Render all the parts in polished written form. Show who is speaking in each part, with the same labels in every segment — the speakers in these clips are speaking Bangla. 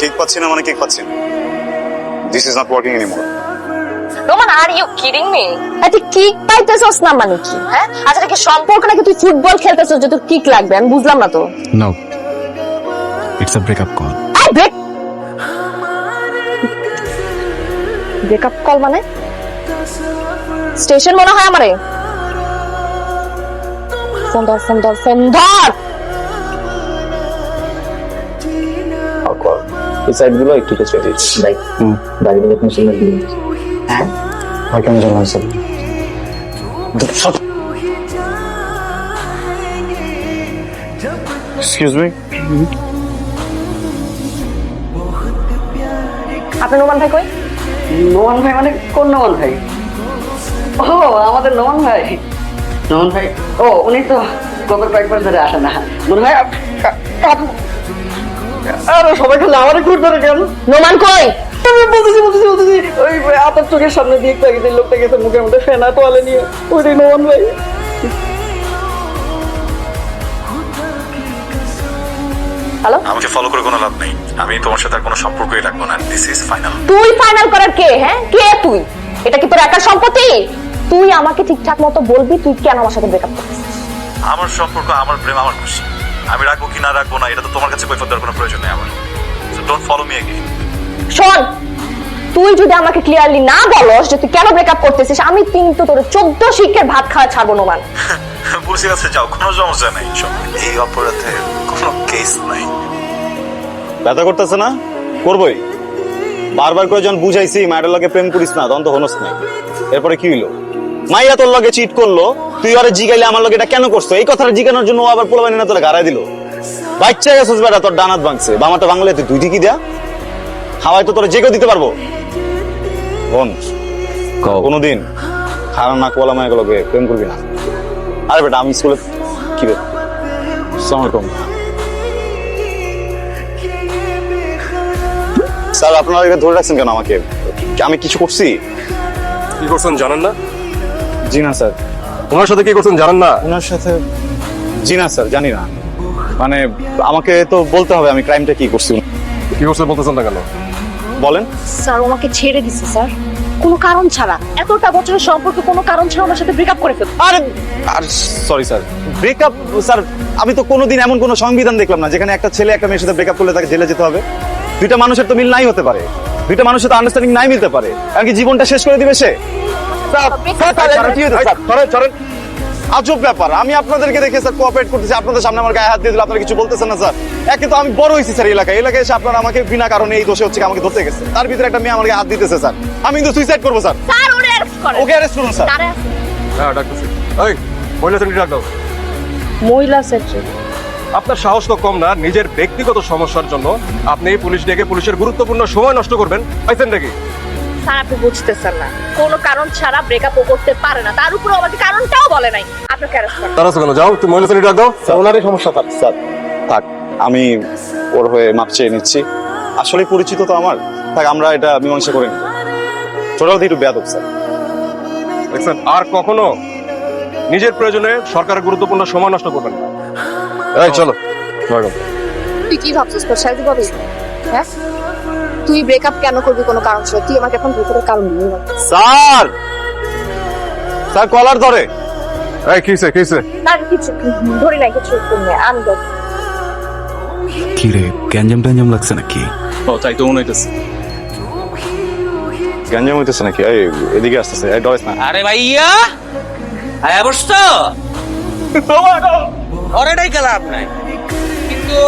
Speaker 1: কিক পাচ্ছি না মানে কিক পাচ্ছি না। This is not working anymore.
Speaker 2: Roman, are you kidding me? তুই কিক পাইতেছস না মানে কি? হ্যাঁ, আচ্ছা এটা কি সম্পর্ক নাকি তুই ফুটবল খেলতেছস যে তোর কিক লাগবে? আমি বুঝলাম না তো।
Speaker 3: No, it's a breakup call.
Speaker 2: এই ব্রেকআপ কল মানে? স্টেশন মনে হয় আমারে। ফোন ধর, ফোন ধর, ফোন ধর।
Speaker 4: এই সাইডগুলো একটু কেটে দিচ্ছি ভাই। দাঁড়িয়ে দেখুন শুনে দিন। হ্যাঁ ভাই কেমন জানা আছে?
Speaker 1: Excuse me.
Speaker 2: আপনার নোমান ভাই কই?
Speaker 5: নোমান ভাই মানে কোন নোমান ভাই? ও আমাদের নোমান ভাই। নোমান ভাই, ও উনি তো গত কয়েকবার ধরে আসে না মনে হয়। আরে সবাই খেলে আমারই ঘুর ধরে কেন?
Speaker 2: নোমান কই?
Speaker 5: বলতেছি ওই আপনার চোখের সামনে দিয়ে একদিন লোকটা গেছে মুখের মধ্যে ফেনা তোয়ালে নিয়ে, ওইটাই নোমান ভাই।
Speaker 2: হ্যালো,
Speaker 1: আমাকে ফলো করে কোনো লাভ নেই। আমি তোমার সাথে আর কোনো সম্পর্কই রাখবো না। This is final.
Speaker 2: তুই ফাইনাল করার কে? হ্যাঁ, কে তুই? এটা কি তোর একার সম্পত্তি? তুই আমাকে ঠিকঠাক মতো বলবি তুই কেন আমার সাথে ব্রেকআপ করছিস?
Speaker 1: আমার সম্পর্ক, আমার প্রেম, আমার খুশি। আমি রাখবো কি না রাখবো না এটা তো তোমার কাছে কৈফিয়ত দেওয়ার কোনো প্রয়োজন নেই আমার। So don't follow me again.
Speaker 2: শোন, তুই যদি আমাকে ক্লিয়ারলি না বলস যে তুই কেন ব্রেকআপ করতেছিস, আমি কিন্তু তোর 14 শিখের ভাত খাওয়া ছাড়বো নোমান।
Speaker 1: পুলিশের কাছে যাও, কোনো সমস্যা নাই। এই অপরাধে কোনো কেস নাই। ব্যথা করতেছে না? করবই। বারবার করে যখন বুঝাইছি মায়ের লগে প্রেম করিস না, তখন তো হনস নাই। এরপরে কি হইলো? মাইয়া তোর লগে চিট করলো, তুই আরে জিগাইলে আমার লগে এটা কেন করছো? এই কথাটা জিগানোর জন্য ও আবার পোলাবানি না তোরা গাড়াই দিল। বাচ্চা গেছিস বেটা, তোর ডানাত ভাঙছে, বামাটা ভাঙলে তুই দুই দিকই দেয়া। হাওয়াই তো তোরা যে কেউ দিতে পারবো। বোন, কোনোদিন খারাপ না কোয়ালা মায়ের লগে প্রেম করবি না। আরে বেটা আমি স্কুলে কি রে? আসসালামু আলাইকুম স্যার, আপনারা এখানে ধরে রাখছেন কেন আমাকে? আমি কিছু করছি?
Speaker 6: কি করছেন জানেন না?
Speaker 1: জি না স্যার।
Speaker 6: ওনার সাথে কি করছেন জানেন না?
Speaker 1: ওনার সাথে? জি না স্যার, জানি না। মানে আমাকে তো বলতে হবে আমি ক্রাইমটা কি করছি।
Speaker 6: কি করছেন বলতেছেন না কেন?
Speaker 1: বলেন।
Speaker 2: স্যার আমাকে ছেড়ে দিছে স্যার, কোনো কারণ ছাড়া। এতটা বছরের সম্পর্ক কোনো কারণ ছাড়া আমার সাথে ব্রেকআপ করে ফেলল।
Speaker 1: আরে আর সরি স্যার, ব্রেকআপ স্যার আমি তো কোনোদিন এমন কোনো সংবিধান দেখলাম না যেখানে একটা ছেলে একটা মেয়ের সাথে ব্রেকআপ করলে তাকে জেলে যেতে হবে। দুইটা মানুষের তো মিল নাই হতে পারে, দুইটা মানুষের তো আন্ডারস্ট্যান্ডিং নাই মিলতে পারে। আর কি জীবনটা শেষ করে দিবে সে? আজব ব্যাপার। আমি আপনাদেরকে দেখে স্যার কোঅপারেট করতেছি, আপনাদের সামনে আমার গায়ে হাত দিয়ে দিল, আপনারা কিছু বলতেছেন না স্যার। একে তো আমি বড় হয়েছি স্যার এলাকায় এসে আপনারা আমাকে বিনা কারণে এই দোষে হচ্ছে আমাকে ধরতে গেছে। তার ভিতরে একটা মেয়ে আমার গায়ে হাত দিতেছে স্যার। আমি কিন্তু সুইসাইড করবো স্যার।
Speaker 2: স্যার ওরে অ্যারেস্ট করেন।
Speaker 1: ওকে অ্যারেস্ট করুন স্যার।
Speaker 6: হ্যাঁ ডাক্তার। এই মহিলা সেক্রেটারি ডাক দাও।
Speaker 2: মহিলা সেক্রেটারি?
Speaker 6: আপনার সাহস তো কম না, নিজের ব্যক্তিগত সমস্যার জন্য আপনি পুলিশ ডেকে পুলিশের গুরুত্বপূর্ণ সময় নষ্ট করবেন। পাইছেন নাকি?
Speaker 2: স্যার আপনি বুঝতেছেন না, কোনো কারণ ছাড়া ব্রেকআপও করতে পারে না, তার উপর আমাকে কারণটাও বলে নাই। আপনাকে অ্যারেস্ট করেন।
Speaker 6: তারা কেন যাও, তুমি মহিলা সেক্রেটারি ডাক দাও।
Speaker 1: ওনারই সমস্যা থাক স্যার। থাক, আমি ওর হয়ে মাপ চেয়ে নিচ্ছি। আসলে পরিচিত তো আমার, থাক আমরা এটা মীমাংসা করে নিব। টোটাল একটু বেয়াদব স্যার।
Speaker 6: দেখছেন, আর কখনো নিজের প্রয়োজনে সরকারের গুরুত্বপূর্ণ সময় নষ্ট করবেন না। এই চলো।
Speaker 2: তুই কি ভাবছিস তোর সাথে পাবি? হ্যাঁ, তুই ব্রেকআপ কেন করবি কোনো কারণ ছাড়া? তুই আমাকে এখন ভিতরে কারণ দিবি না।
Speaker 1: স্যার, স্যার কলার ধরে।
Speaker 6: এই কিসে কিসে?
Speaker 2: না কিছু ধরি নাই, কিছু তুমি আমি দেখ।
Speaker 3: কি রে, গ্যাঞ্জাম ট্যাঞ্জাম লাগছে নাকি?
Speaker 1: ও তাই তো মনে হইতেছে। গ্যাঞ্জাম হইতেছে নাকি? এই এদিকে আসতেছে, এই ডরেস না।
Speaker 7: আরে ভাইয়া আয় বসতো ওরেটাই খেলা নাই, কিন্তু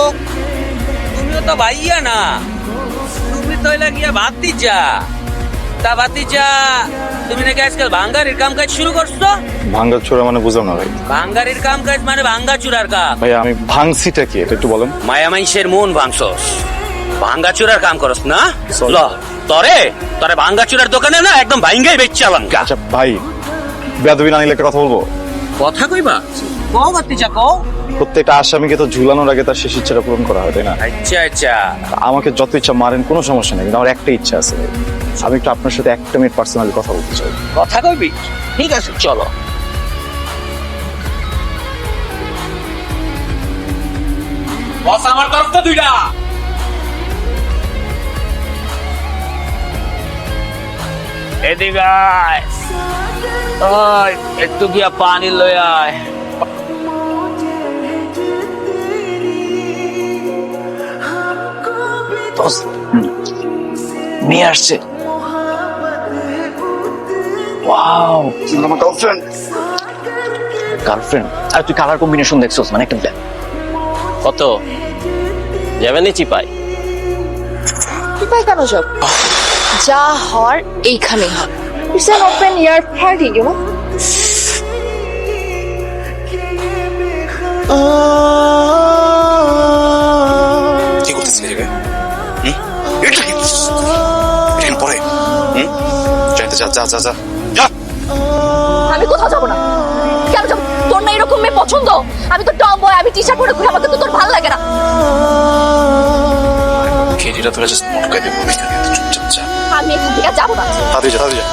Speaker 7: তুমিও তো ভাইয়া না, তুমি তো গিয়া ভাতিজা। তা ভাতিজা তুমি নাকি আজকাল ভাঙ্গারির কাম কাজ শুরু করছো?
Speaker 1: ভাঙ্গা চোরা মানে বুঝলাম না ভাই।
Speaker 7: ভাঙ্গারির কাম কাজ মানে ভাঙ্গা চুরার কাম।
Speaker 1: ভাই আমি ভাঙছিটা কি এটা একটু বলেন।
Speaker 7: মায়া মাইসের মন ভাঙছস, ভাঙ্গা চুরার কাম করস না?
Speaker 1: Sorry.
Speaker 7: ল তরে তরে ভাঙ্গা চুরার দোকানে না একদম ভাঙ্গাই বেচালাম।
Speaker 1: আচ্ছা ভাই, বেয়াদবি না নিলে একটা কথা বলবো।
Speaker 7: কথা কইবা? কও ভাতিজা কও।
Speaker 1: প্রত্যেকটা আসামিকে তো ঝুলানোর আগে তার শেষ ইচ্ছাটা পূরণ করা হয়, তাই না?
Speaker 7: আচ্ছা আচ্ছা,
Speaker 1: আমাকে যত ইচ্ছা মারেন, কোনো সমস্যা নেই, কিন্তু আমার একটা ইচ্ছা আছে। আমি একটু আপনার সাথে একটা মিনিট পার্সোনালি কথা বলতে চাই।
Speaker 7: কথা কইবি? ঠিক আছে চলো। বস আমার তরফ তো দুইটা। এদিকে আয়। ওই একটু গিয়া পানি লই আয়।
Speaker 4: নিয়ে আসছে। ওয়াও, আমার গার্লফ্রেন্ড। গার্লফ্রেন্ড? আর তুই কালার কম্বিনেশন দেখছস, মানে একটা
Speaker 7: কত যাবে নি চিপাই?
Speaker 2: চিপাই কেন সব? যা হওয়ার এইখানেই হবে। It's an open air party, you know.
Speaker 3: কি করতেছিস রে? এটা পরে যাইতে যা যা যা যা যা।
Speaker 2: আমি কোথাও যাবো না। কেন যাবো? তোর না এরকম মেয়ে পছন্দ? আমি তো টম বয়, আমি টি শার্ট পরে ঘুরে, আমাকে তো তোর ভালো লাগে না।
Speaker 3: কেডিটা তোরা জাস্ট মটকাই দেবো এখানে, চুপচাপ যা।
Speaker 2: আমি এখান থেকে যাবো না।
Speaker 3: তাড়াতাড়ি যা, তাড়াতাড়ি যা।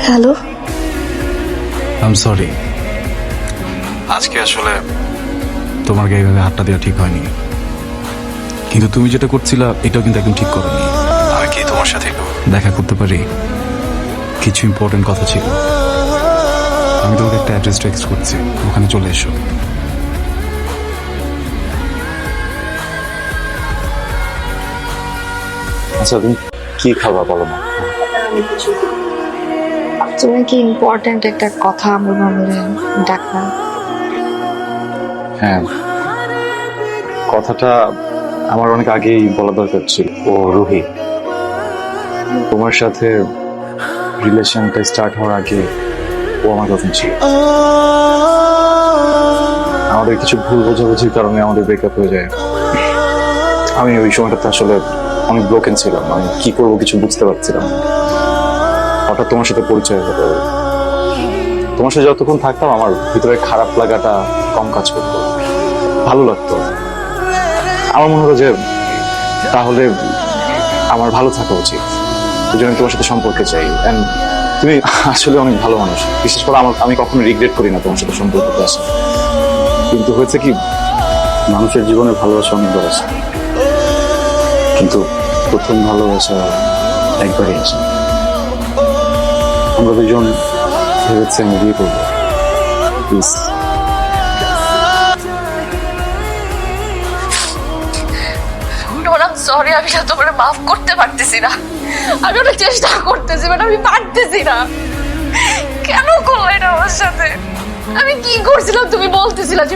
Speaker 2: হ্যালো,
Speaker 3: আই সরি, আজকে আসলে তোমার গায়ে এইভাবে হাতটা দেওয়া ঠিক হয়নি, কিন্তু তুমি যেটা করছিলা এটাও কিন্তু একদম ঠিক করনি। আমি কি তোমার সাথে একটু দেখা করতে পারি? কিছু ইম্পর্টেন্ট কথা ছিল। আমি তোমাকে একটা অ্যাড্রেস টেক্সট করছি, ওখানে চলে এসো।
Speaker 1: আচ্ছা তুমি কি খাবা বলো না?
Speaker 2: তুমি কি ইম্পর্টেন্ট একটা কথা বলবো বলে ডাকলাম?
Speaker 1: হ্যাঁ, কথাটা আমার অনেক আগেই বলা দরকার ছিল। ও রুহি, তোমার সাথে রিলেশনটা স্টার্ট হওয়ার আগে ও আমার গার্লফ্রেন্ড ছিল। আমাদের কিছু ভুল বোঝাবুঝির কারণে আমাদের ব্রেকআপ হয়ে যায়। আমি ওই সময়টাতে আসলে অনেক ব্রোকেন ছিলাম, আমি কি করবো কিছু বুঝতে পারছিলাম না। হঠাৎ তোমার সাথে পরিচয় হলো। তোমার সাথে যতক্ষণ থাকতাম আমার ভিতরে খারাপ লাগাটা কম কাজ করতো, ভালো লাগতো। আমার মনে হলো যে তাহলে আমার ভালো থাকা উচিত, ওই জন্য তোমার সাথে সম্পর্কে চাই। এন্ড তুমি আসলে অনেক ভালো মানুষ, বিশেষ করে আমি কখনো রিগ্রেট করি না তোমার সাথে সম্পর্কতে আসা। কিন্তু হয়েছে কি, মানুষের জীবনে ভালোবাসা অনেকবার আছে, কিন্তু প্রথম ভালোবাসা একবারই আসে। আমরা দুজন ভেবেছি আমি বিয়ে করবো। প্লিজ
Speaker 2: সরি, আমি না তোমার মাফ করতে পারতেছি না। আমি অনেক চেষ্টা করতেছি, বাট আমি পারতেছি না। কেন করলে না আমার সাথে? আমি কি করছিলাম তুমি বলতেছিলা যে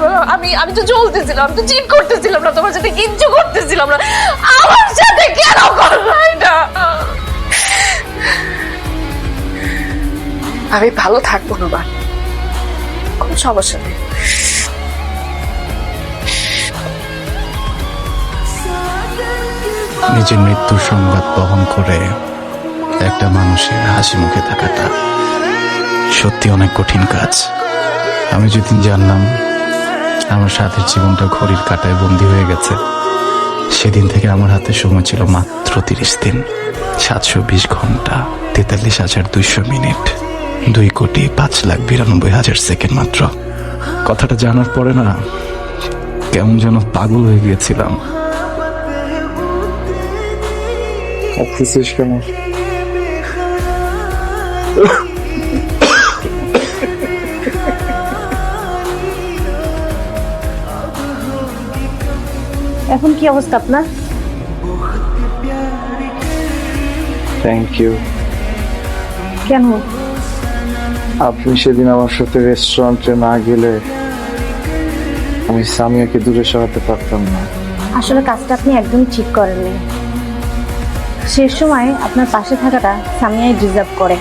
Speaker 2: আমি তো চলতেছিলাম, আমি তো চিট করতেছিলাম না, তোমার সাথে কিচ্ছু করতেছিলাম না। আমার সাথে কেন করলে এটা? আমি ভালো থাকবো না, বা কোনো সমস্যা নেই।
Speaker 3: নিজের মৃত্যুর সংবাদ বহন করে একটা মানুষের হাসি মুখে থাকাটা সত্যি অনেক কঠিন কাজ। আমি যেদিন জানলাম আমার সাথের জীবনটা ঘড়ির কাঁটায় বন্দী হয়ে গেছে, সেদিন থেকে আমার হাতে সময় ছিল মাত্র 30 দিন, 720 ঘন্টা, 43,200 মিনিট, 2,05,92,000 সেকেন্ড মাত্র। কথাটা জানার পরে না কেমন যেন পাগল হয়ে গিয়েছিলাম।
Speaker 1: কাঁদতেছিস কেন?
Speaker 2: এখন কি অবস্থা আপনার?
Speaker 8: Thank you.
Speaker 2: কেন?
Speaker 8: আপনি সেদিন আমার সাথে রেস্টুরেন্টে না গেলে আমি সামিয়াকে দূরে সরাতে পারতাম না।
Speaker 9: আসলে কাজটা আপনি একদম ঠিক করেননি। শেষ সময় আপনার পাশে থাকাটা সামিয়াই ডিজার্ভ করে।